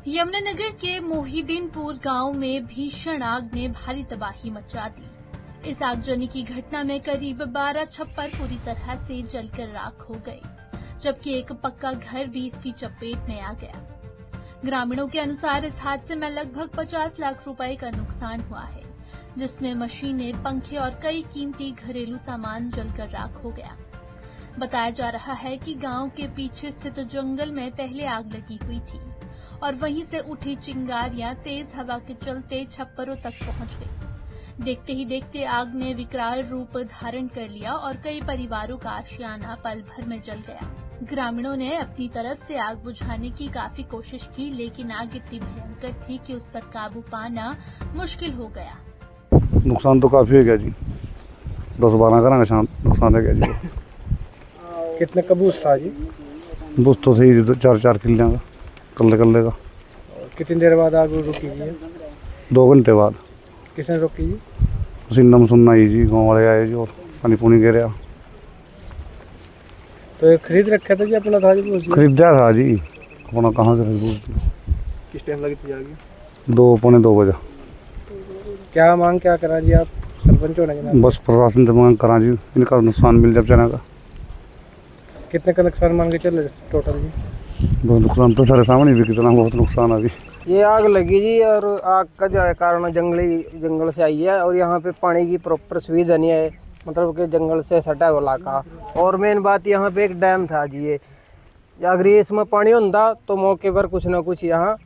यमुनानगर के मोहिदीनपुर गांव में भीषण आग ने भारी तबाही मचा दी। इस आगजनी की घटना में करीब 12 छप्पर पूरी तरह से जलकर राख हो गए, जबकि एक पक्का घर भी इसकी चपेट में आ गया। ग्रामीणों के अनुसार इस हादसे में लगभग 50 लाख रुपए का नुकसान हुआ है, जिसमें मशीनें, पंखे और कई कीमती घरेलू सामान जलकर राख हो गया। बताया जा रहा है कि गांव के पीछे स्थित जंगल में पहले आग लगी हुई थी और वहीं से उठी चिंगारियां तेज हवा के चलते छप्परों तक पहुंच गई। देखते ही देखते आग ने विकराल रूप धारण कर लिया और कई परिवारों का आशियाना पल भर में जल गया। ग्रामीणों ने अपनी तरफ से आग बुझाने की काफी कोशिश की, लेकिन आग इतनी भयंकर थी कि उस पर काबू पाना मुश्किल हो गया। नुकसान तो काफी हो गया जी, 10-12 घरों का नुकसान हो गया जी। कितने कबूस था जी? बूस तो सही 4-4 किले का कल्ले का। कितनी देर बाद आग रुकी जी? 2 घंटे बाद। किसने रोकी जी? पसीना मसूना ही जी, गाँव वाले आए जी और पानी पुनी गिरा। तो ये खरीद रखा था जी अपना था जी? खरीदा था जी अपना, कहाँ से खरीद। किस टाइम लगी थी आगे? 2-2:45 बजे। क्या मांग क्या करा जी आप सरपंच होने के नाते? बस प्रशासन से मांग करा जी, इनका नुकसान मिल जाए बेचारा का। कितने का नुकसान मान के चल टोटल जी? बहुत नुकसान तो सारे सामने भी, कितना बहुत नुकसान अभी। ये आग लगी जी, और आग का जो है कारण जंगल से आई है, और यहाँ पे पानी की प्रॉपर सुविधा नहीं है, मतलब कि जंगल से सटा हुआ इलाका। और मेन बात यहाँ पे एक डैम था जी, ये अगर ये इसमें पानी होता तो मौके पर कुछ ना कुछ यहाँ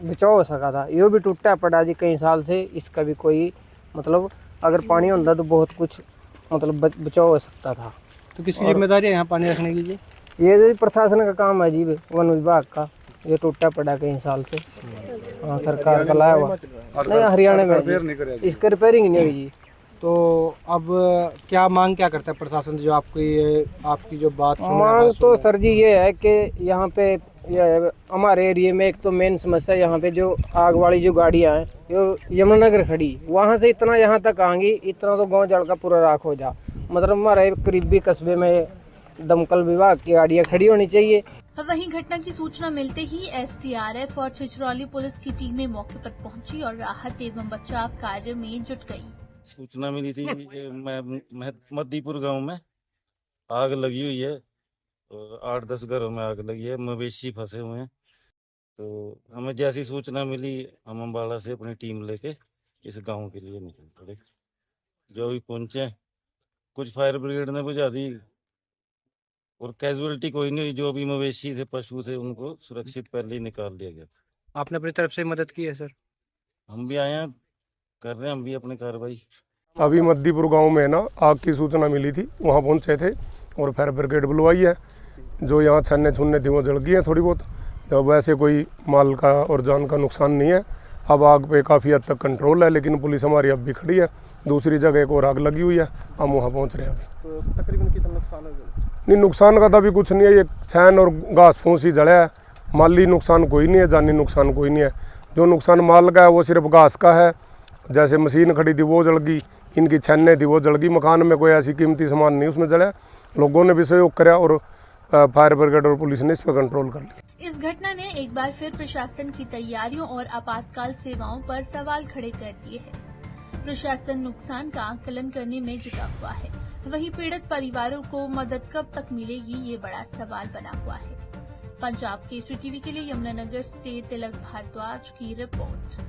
बचाव हो सका था। ये भी टूटा पड़ा जी कई साल से, इसका भी कोई मतलब अगर पानी होता तो बहुत कुछ मतलब बचाव हो सकता था। तो किसकी जिम्मेदारी है यहाँ पानी रखने की जी? ये जो प्रशासन का काम है जी, वन विभाग का। ये टूटा पड़ा कई साल से, हाँ सरकार का लाया हुआ नहीं, हरियाणा में इसका रिपेयरिंग नहीं हुई जी। तो अब क्या मांग क्या करता है प्रशासन जो आपकी जो बात मांग तो सर जी ये है कि यहाँ पे हमारे एरिया में एक तो मेन समस्या यहाँ पे जो आग वाली जो गाड़ियाँ हैं, जो यमुनानगर खड़ी, वहाँ से इतना यहाँ तक आएंगी, इतना तो गांव जल का पूरा राख हो जा। मतलब हमारे करीबी कस्बे में दमकल विभाग की गाड़ियाँ खड़ी होनी चाहिए। वहीं घटना की सूचना मिलते ही SDRF और छिछरौली पुलिस की टीमें मौके पर पहुंची और राहत एवं बचाव कार्य में जुट गई। सूचना मिली थी कि मद्दीपुर गांव में आग लगी हुई है, 8-10 घरों में आग लगी है, मवेशी फंसे हुए हैं। तो हमें जैसी सूचना मिली, हम अम्बाला से अपनी टीम लेके इस गांव के लिए निकल पड़े। जो भी पहुंचे, कुछ फायर ब्रिगेड ने बुझा दी और कैजुअलिटी कोई नहीं हुई। जो भी मवेशी थे, पशु थे, उनको सुरक्षित पहले ही निकाल लिया गया। आपने अपनी तरफ से मदद की है सर? हम भी आए हैं, कर रहे हैं हम भी अपनी कार्रवाई। अभी मद्दीपुर गांव में ना आग की सूचना मिली थी, वहां पहुंचे थे और फायर ब्रिगेड बुलवाई है। जो यहाँ छन्ने छुन्ने थी वो जल गई हैं थोड़ी बहुत। जब वैसे कोई माल का और जान का नुकसान नहीं है। अब आग पे काफ़ी हद तक कंट्रोल है, लेकिन पुलिस हमारी अब भी खड़ी है। दूसरी जगह एक और आग लगी हुई है, हम वहाँ पहुँच रहे हैं अभी। तो तकरीबन कितना नुकसान है? नहीं, नुकसान का तो अभी कुछ नहीं है, ये छैन और घास फूस ही जड़ा है। माली नुकसान कोई नहीं है, जानी नुकसान कोई नहीं है। जो नुकसान माल का है वो सिर्फ घास का है। जैसे मशीन खड़ी थी वो जल गई, इनकी छन्ने थी वो जल गई। मकान में कोई ऐसी कीमती सामान नहीं उसमें जला। लोगों ने भी सहयोग कराया और फायर ब्रिगेड और पुलिस ने इस पर कंट्रोल कर लिया। इस घटना ने एक बार फिर प्रशासन की तैयारियों और आपातकाल सेवाओं पर सवाल खड़े कर दिए हैं। प्रशासन नुकसान का आकलन करने में जुटा हुआ है, वहीं पीड़ित परिवारों को मदद कब तक मिलेगी, ये बड़ा सवाल बना हुआ है। पंजाब केसरी टीवी के लिए यमुनानगर से तिलक भारद्वाज की रिपोर्ट।